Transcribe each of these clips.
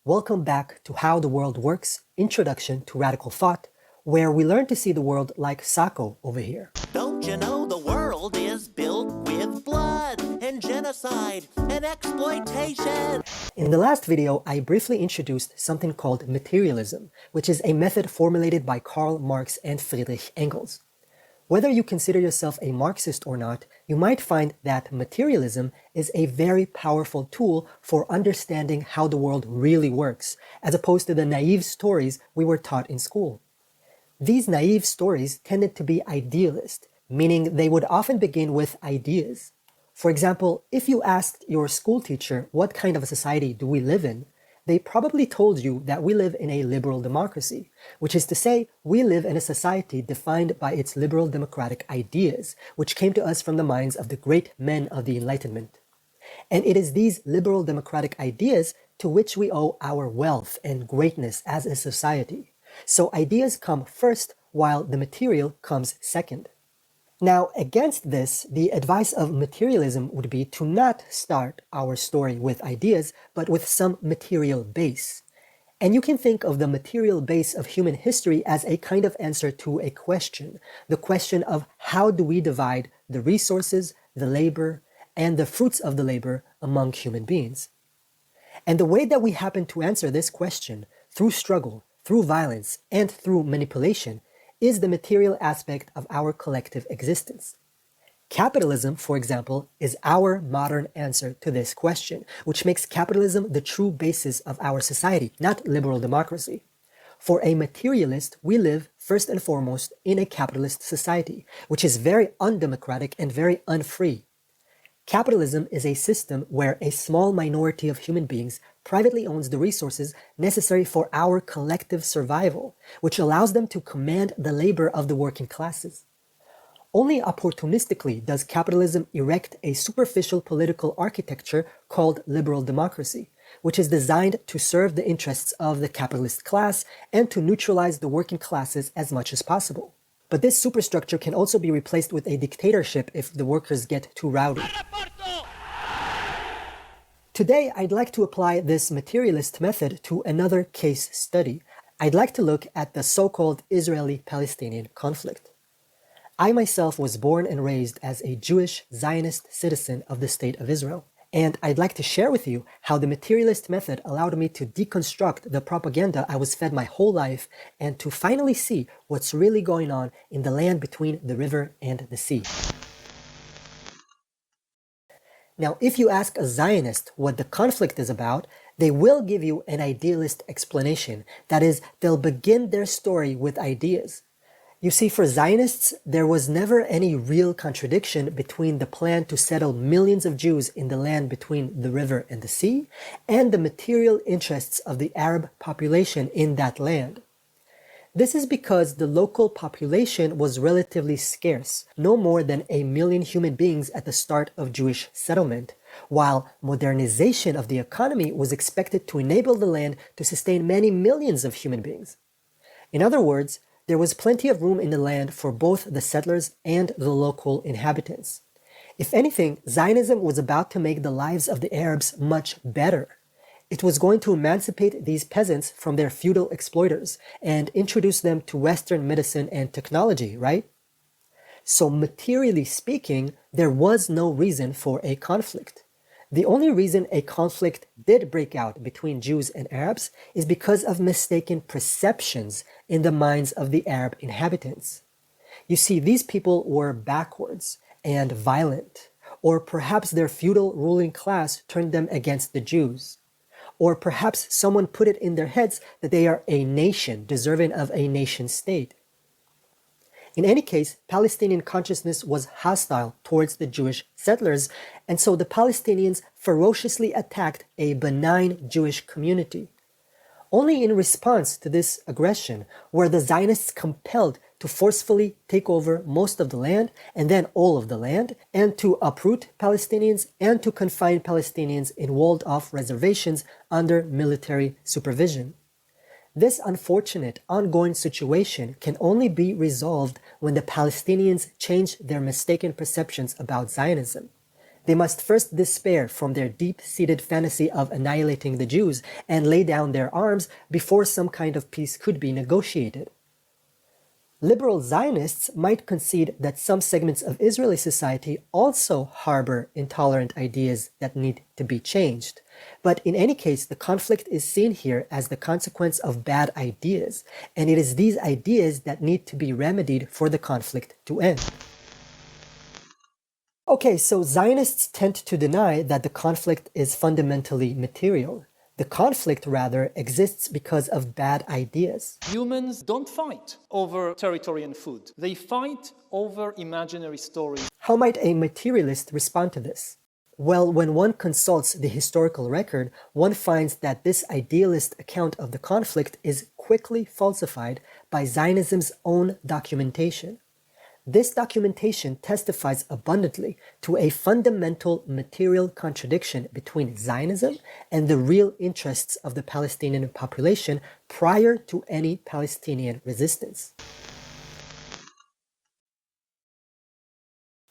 Welcome back to How the World Works, Introduction to Radical Thought, where we learn to see the world like Sako over here. Don't you know the world is built with blood and genocide and exploitation? In the last video, I briefly introduced something called materialism, which is a method formulated by Karl Marx and Friedrich Engels. Whether you consider yourself a Marxist or not, you might find that materialism is a very powerful tool for understanding how the world really works, as opposed to the naive stories we were taught in school. These naive stories tended to be idealist, meaning they would often begin with ideas. For example, if you asked your school teacher what kind of a society do we live in, they probably told you that we live in a liberal democracy, which is to say, we live in a society defined by its liberal democratic ideas, which came to us from the minds of the great men of the Enlightenment. And it is these liberal democratic ideas to which we owe our wealth and greatness as a society. So ideas come first, while the material comes second. Now, against this, the advice of materialism would be to not start our story with ideas, but with some material base. And you can think of the material base of human history as a kind of answer to a question, the question of how do we divide the resources, the labor, and the fruits of the labor among human beings. And the way that we happen to answer this question, through struggle, through violence, and through manipulation, is the material aspect of our collective existence. Capitalism, for example, is our modern answer to this question, which makes capitalism the true basis of our society, not liberal democracy. For a materialist, we live first and foremost in a capitalist society, which is very undemocratic and very unfree. Capitalism is a system where a small minority of human beings privately owns the resources necessary for our collective survival, which allows them to command the labor of the working classes. Only opportunistically does capitalism erect a superficial political architecture called liberal democracy, which is designed to serve the interests of the capitalist class and to neutralize the working classes as much as possible. But this superstructure can also be replaced with a dictatorship if the workers get too rowdy. Today, I'd like to apply this materialist method to another case study. I'd like to look at the so-called Israeli-Palestinian conflict. I myself was born and raised as a Jewish Zionist citizen of the State of Israel. And I'd like to share with you how the materialist method allowed me to deconstruct the propaganda I was fed my whole life and to finally see what's really going on in the land between the river and the sea. Now, if you ask a Zionist what the conflict is about, they will give you an idealist explanation. That is, they'll begin their story with ideas. You see, for Zionists, there was never any real contradiction between the plan to settle millions of Jews in the land between the river and the sea and the material interests of the Arab population in that land. This is because the local population was relatively scarce, no more than 1 million human beings at the start of Jewish settlement, while modernization of the economy was expected to enable the land to sustain many millions of human beings. In other words, there was plenty of room in the land for both the settlers and the local inhabitants. If anything, Zionism was about to make the lives of the Arabs much better. It was going to emancipate these peasants from their feudal exploiters and introduce them to Western medicine and technology, right? So materially speaking, there was no reason for a conflict. The only reason a conflict did break out between Jews and Arabs is because of mistaken perceptions in the minds of the Arab inhabitants. You see, these people were backwards and violent, or perhaps their feudal ruling class turned them against the Jews. Or perhaps someone put it in their heads that they are a nation deserving of a nation state. In any case, Palestinian consciousness was hostile towards the Jewish settlers, and so the Palestinians ferociously attacked a benign Jewish community. Only in response to this aggression were the Zionists compelled to forcefully take over most of the land and then all of the land, and to uproot Palestinians and to confine Palestinians in walled-off reservations under military supervision. This unfortunate ongoing situation can only be resolved when the Palestinians change their mistaken perceptions about Zionism. They must first despair from their deep-seated fantasy of annihilating the Jews and lay down their arms before some kind of peace could be negotiated. Liberal Zionists might concede that some segments of Israeli society also harbor intolerant ideas that need to be changed. But in any case, the conflict is seen here as the consequence of bad ideas, and it is these ideas that need to be remedied for the conflict to end. Okay, so Zionists tend to deny that the conflict is fundamentally material. The conflict, rather, exists because of bad ideas. Humans don't fight over territory and food. They fight over imaginary stories. How might a materialist respond to this? Well, when one consults the historical record, one finds that this idealist account of the conflict is quickly falsified by Zionism's own documentation. This documentation testifies abundantly to a fundamental material contradiction between Zionism and the real interests of the Palestinian population prior to any Palestinian resistance.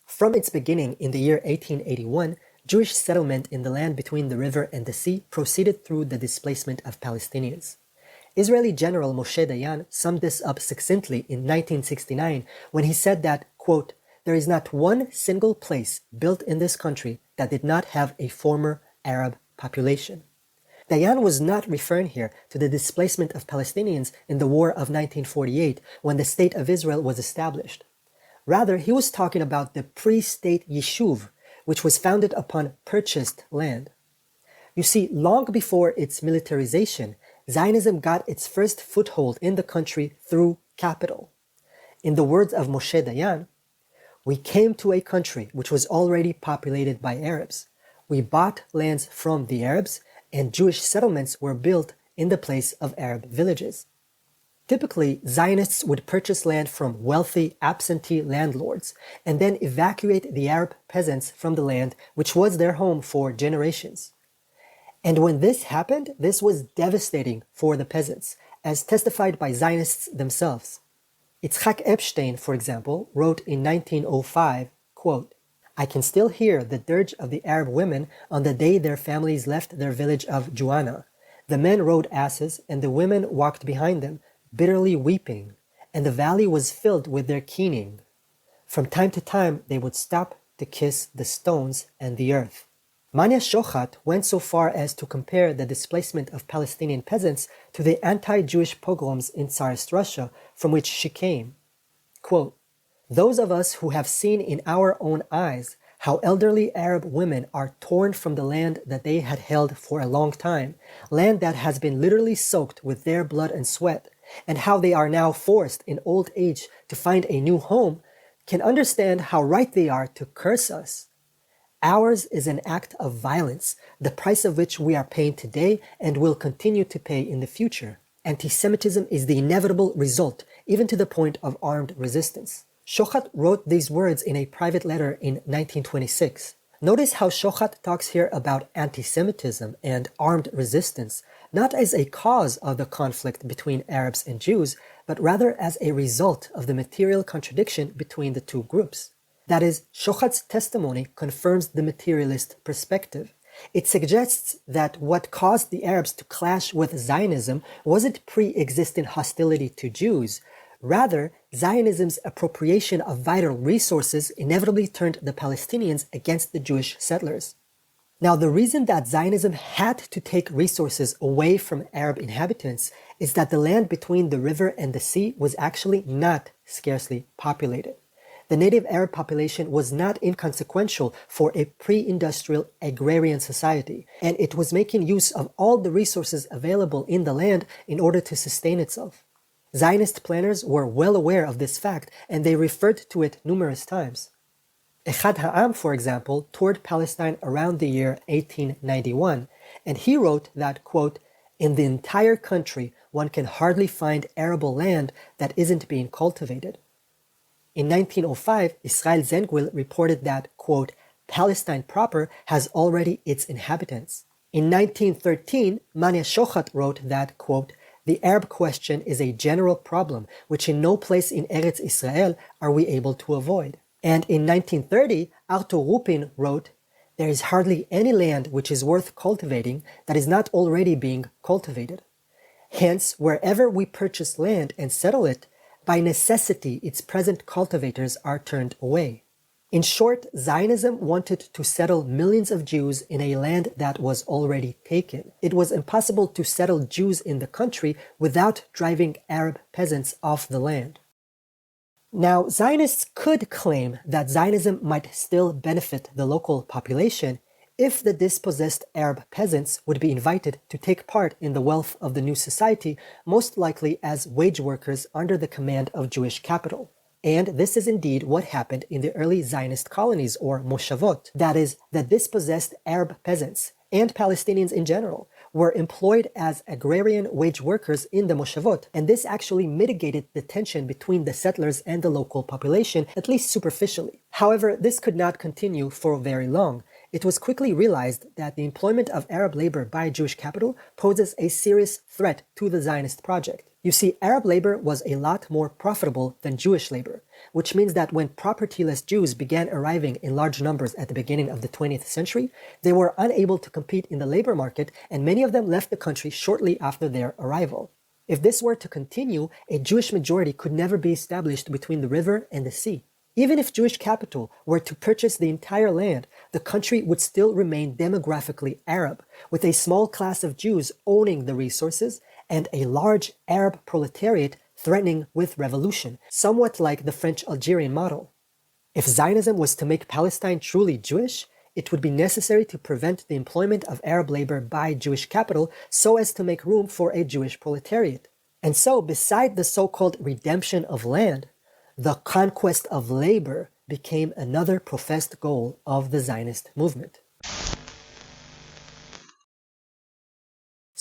From its beginning in the year 1881, Jewish settlement in the land between the river and the sea proceeded through the displacement of Palestinians. Israeli General Moshe Dayan summed this up succinctly in 1969 when he said that, quote, "There is not one single place built in this country that did not have a former Arab population." Dayan was not referring here to the displacement of Palestinians in the War of 1948 when the State of Israel was established. Rather, he was talking about the pre-state Yishuv, which was founded upon purchased land. You see, long before its militarization, Zionism got its first foothold in the country through capital. In the words of Moshe Dayan, "We came to a country which was already populated by Arabs. We bought lands from the Arabs, and Jewish settlements were built in the place of Arab villages." Typically, Zionists would purchase land from wealthy, absentee landlords and then evacuate the Arab peasants from the land which was their home for generations. And when this happened, this was devastating for the peasants, as testified by Zionists themselves. Itzhak Epstein, for example, wrote in 1905, quote, "I can still hear the dirge of the Arab women on the day their families left their village of Juana. The men rode asses, and the women walked behind them, bitterly weeping, and the valley was filled with their keening. From time to time, they would stop to kiss the stones and the earth." Manya Shochat went so far as to compare the displacement of Palestinian peasants to the anti-Jewish pogroms in Tsarist Russia from which she came. Quote, "Those of us who have seen in our own eyes how elderly Arab women are torn from the land that they had held for a long time, land that has been literally soaked with their blood and sweat, and how they are now forced in old age to find a new home, can understand how right they are to curse us. Ours is an act of violence, the price of which we are paying today and will continue to pay in the future. Anti-Semitism is the inevitable result, even to the point of armed resistance." Shochat wrote these words in a private letter in 1926. Notice how Shochat talks here about anti-Semitism and armed resistance, not as a cause of the conflict between Arabs and Jews, but rather as a result of the material contradiction between the two groups. That is, Shochat's testimony confirms the materialist perspective. It suggests that what caused the Arabs to clash with Zionism wasn't pre-existing hostility to Jews. Rather, Zionism's appropriation of vital resources inevitably turned the Palestinians against the Jewish settlers. Now, the reason that Zionism had to take resources away from Arab inhabitants is that the land between the river and the sea was actually not scarcely populated. The native Arab population was not inconsequential for a pre-industrial agrarian society, and it was making use of all the resources available in the land in order to sustain itself. Zionist planners were well aware of this fact, and they referred to it numerous times. Echad Ha'am, for example, toured Palestine around the year 1891, and he wrote that, quote, "In the entire country, one can hardly find arable land that isn't being cultivated." In 1905, Israel Zengwil reported that, quote, "Palestine proper has already its inhabitants." In 1913, Manya Shochat wrote that, quote, "The Arab question is a general problem which in no place in Eretz Israel are we able to avoid." And in 1930, Arthur Rupin wrote, There is hardly any land which is worth cultivating that is not already being cultivated. Hence, wherever we purchase land and settle it, by necessity its present cultivators are turned away. In short, Zionism wanted to settle millions of Jews in a land that was already taken. It was impossible to settle Jews in the country without driving Arab peasants off the land. Now, Zionists could claim that Zionism might still benefit the local population if the dispossessed Arab peasants would be invited to take part in the wealth of the new society, most likely as wage workers under the command of Jewish capital. And this is indeed what happened in the early Zionist colonies, or moshavot, that is, the dispossessed Arab peasants, and Palestinians in general, were employed as agrarian wage workers in the moshavot, and this actually mitigated the tension between the settlers and the local population, at least superficially. However, this could not continue for very long. It was quickly realized that the employment of Arab labor by Jewish capital poses a serious threat to the Zionist project. You see, Arab labor was a lot more profitable than Jewish labor, which means that when propertyless Jews began arriving in large numbers at the beginning of the 20th century, they were unable to compete in the labor market, and many of them left the country shortly after their arrival. If this were to continue, a Jewish majority could never be established between the river and the sea. Even if Jewish capital were to purchase the entire land, the country would still remain demographically Arab, with a small class of Jews owning the resources and a large Arab proletariat threatening with revolution, somewhat like the French Algerian model. If Zionism was to make Palestine truly Jewish, it would be necessary to prevent the employment of Arab labor by Jewish capital so as to make room for a Jewish proletariat. And so, beside the so-called redemption of land, the conquest of labor became another professed goal of the Zionist movement.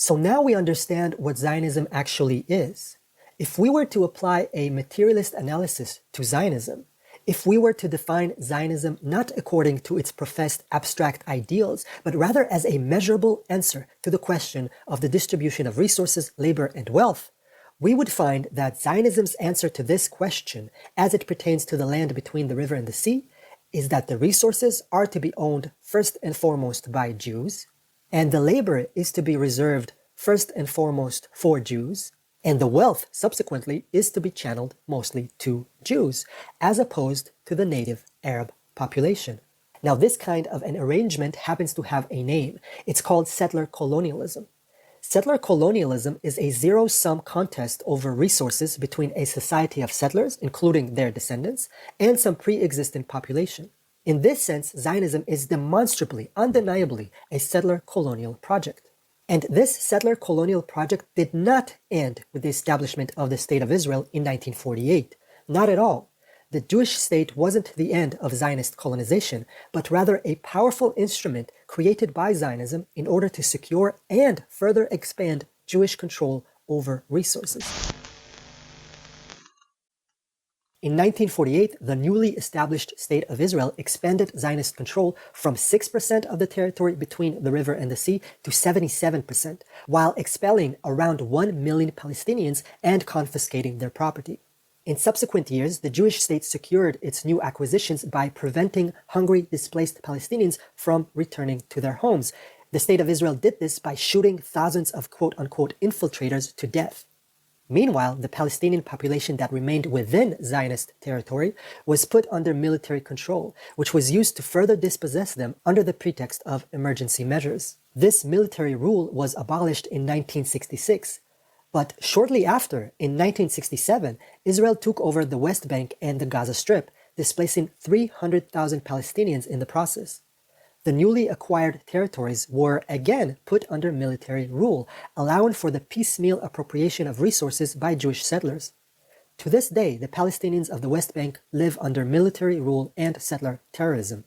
So now we understand what Zionism actually is. If we were to apply a materialist analysis to Zionism, if we were to define Zionism not according to its professed abstract ideals, but rather as a measurable answer to the question of the distribution of resources, labor, and wealth, we would find that Zionism's answer to this question, as it pertains to the land between the river and the sea, is that the resources are to be owned first and foremost by Jews, and the labor is to be reserved first and foremost for Jews, and the wealth subsequently is to be channeled mostly to Jews, as opposed to the native Arab population. Now, this kind of an arrangement happens to have a name. It's called settler colonialism. Settler colonialism is a zero-sum contest over resources between a society of settlers, including their descendants, and some pre-existing population. In this sense, Zionism is demonstrably, undeniably, a settler colonial project. And this settler colonial project did not end with the establishment of the State of Israel in 1948. Not at all. The Jewish state wasn't the end of Zionist colonization, but rather a powerful instrument created by Zionism in order to secure and further expand Jewish control over resources. In 1948, the newly established State of Israel expanded Zionist control from 6% of the territory between the river and the sea to 77%, while expelling around 1 million Palestinians and confiscating their property. In subsequent years, the Jewish state secured its new acquisitions by preventing hungry, displaced Palestinians from returning to their homes. The State of Israel did this by shooting thousands of quote-unquote infiltrators to death. Meanwhile, the Palestinian population that remained within Zionist territory was put under military control, which was used to further dispossess them under the pretext of emergency measures. This military rule was abolished in 1966, but shortly after, in 1967, Israel took over the West Bank and the Gaza Strip, displacing 300,000 Palestinians in the process. The newly acquired territories were again put under military rule, allowing for the piecemeal appropriation of resources by Jewish settlers. To this day, the Palestinians of the West Bank live under military rule and settler terrorism.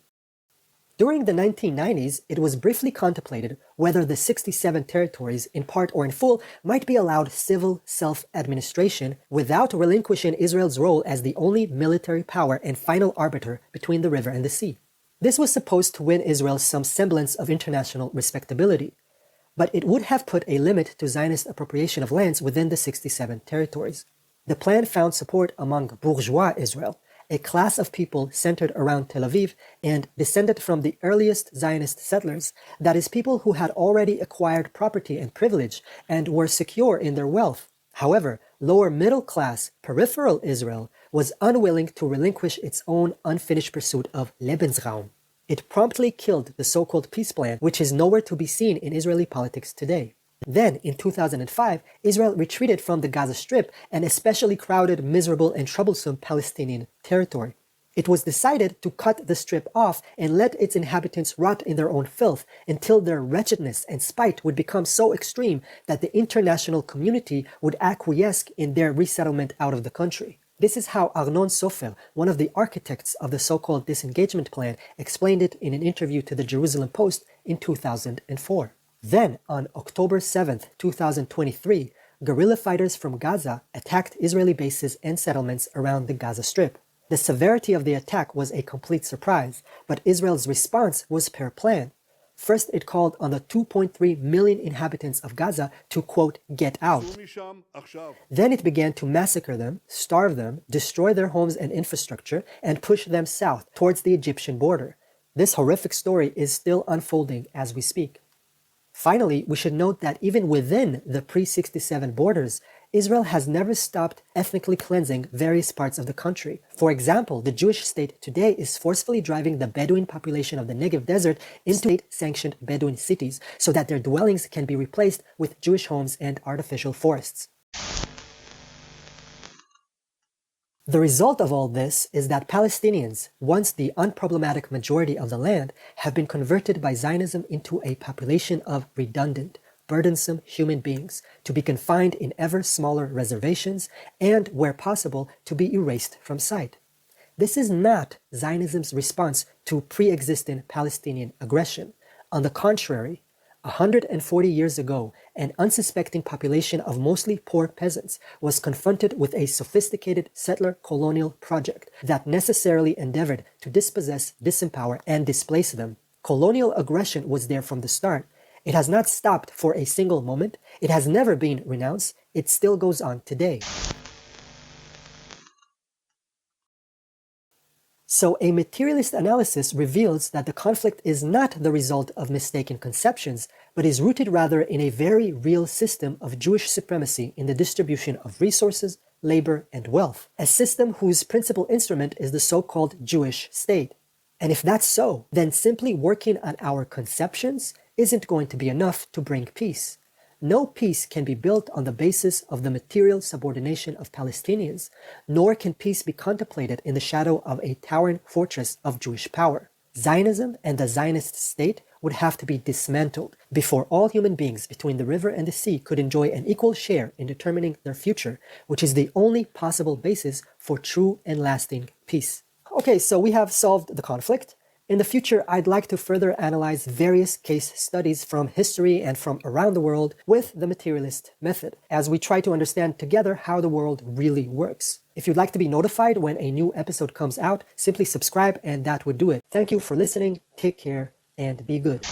During the 1990s, it was briefly contemplated whether the 67 territories, in part or in full, might be allowed civil self-administration without relinquishing Israel's role as the only military power and final arbiter between the river and the sea. This was supposed to win Israel some semblance of international respectability, but it would have put a limit to Zionist appropriation of lands within the 67 territories. The plan found support among bourgeois Israel, a class of people centered around Tel Aviv and descended from the earliest Zionist settlers, that is, people who had already acquired property and privilege and were secure in their wealth. However, lower middle class, peripheral Israel was unwilling to relinquish its own unfinished pursuit of Lebensraum. It promptly killed the so-called peace plan, which is nowhere to be seen in Israeli politics today. Then, in 2005, Israel retreated from the Gaza Strip, an especially crowded, miserable, and troublesome Palestinian territory. It was decided to cut the strip off and let its inhabitants rot in their own filth until their wretchedness and spite would become so extreme that the international community would acquiesce in their resettlement out of the country. This is how Arnon Sofer, one of the architects of the so-called disengagement plan, explained it in an interview to the Jerusalem Post in 2004. Then, on October 7, 2023, guerrilla fighters from Gaza attacked Israeli bases and settlements around the Gaza Strip. The severity of the attack was a complete surprise, but Israel's response was per plan. First, it called on the 2.3 million inhabitants of Gaza to, quote, get out. Then it began to massacre them, starve them, destroy their homes and infrastructure, and push them south towards the Egyptian border. This horrific story is still unfolding as we speak. Finally, we should note that even within the pre-67 borders, Israel has never stopped ethnically cleansing various parts of the country. For example, the Jewish state today is forcefully driving the Bedouin population of the Negev desert into state-sanctioned Bedouin cities so that their dwellings can be replaced with Jewish homes and artificial forests. The result of all this is that Palestinians, once the unproblematic majority of the land, have been converted by Zionism into a population of redundant, burdensome human beings to be confined in ever smaller reservations and, where possible, to be erased from sight. This is not Zionism's response to pre-existing Palestinian aggression. On the contrary, 140 years ago, an unsuspecting population of mostly poor peasants was confronted with a sophisticated settler colonial project that necessarily endeavored to dispossess, disempower, and displace them. Colonial aggression was there from the start. It has not stopped for a single moment. It has never been renounced. It still goes on today. So a materialist analysis reveals that the conflict is not the result of mistaken conceptions, but is rooted rather in a very real system of Jewish supremacy in the distribution of resources, labor, and wealth, a system whose principal instrument is the so-called Jewish state. And if that's so, then simply working on our conceptions isn't going to be enough to bring peace. No peace can be built on the basis of the material subordination of Palestinians, nor can peace be contemplated in the shadow of a towering fortress of Jewish power. Zionism and the Zionist state would have to be dismantled before all human beings between the river and the sea could enjoy an equal share in determining their future, which is the only possible basis for true and lasting peace. Okay, so we have solved the conflict. In the future, I'd like to further analyze various case studies from history and from around the world with the materialist method, as we try to understand together how the world really works. If you'd like to be notified when a new episode comes out, simply subscribe and that would do it. Thank you for listening, take care, and be good.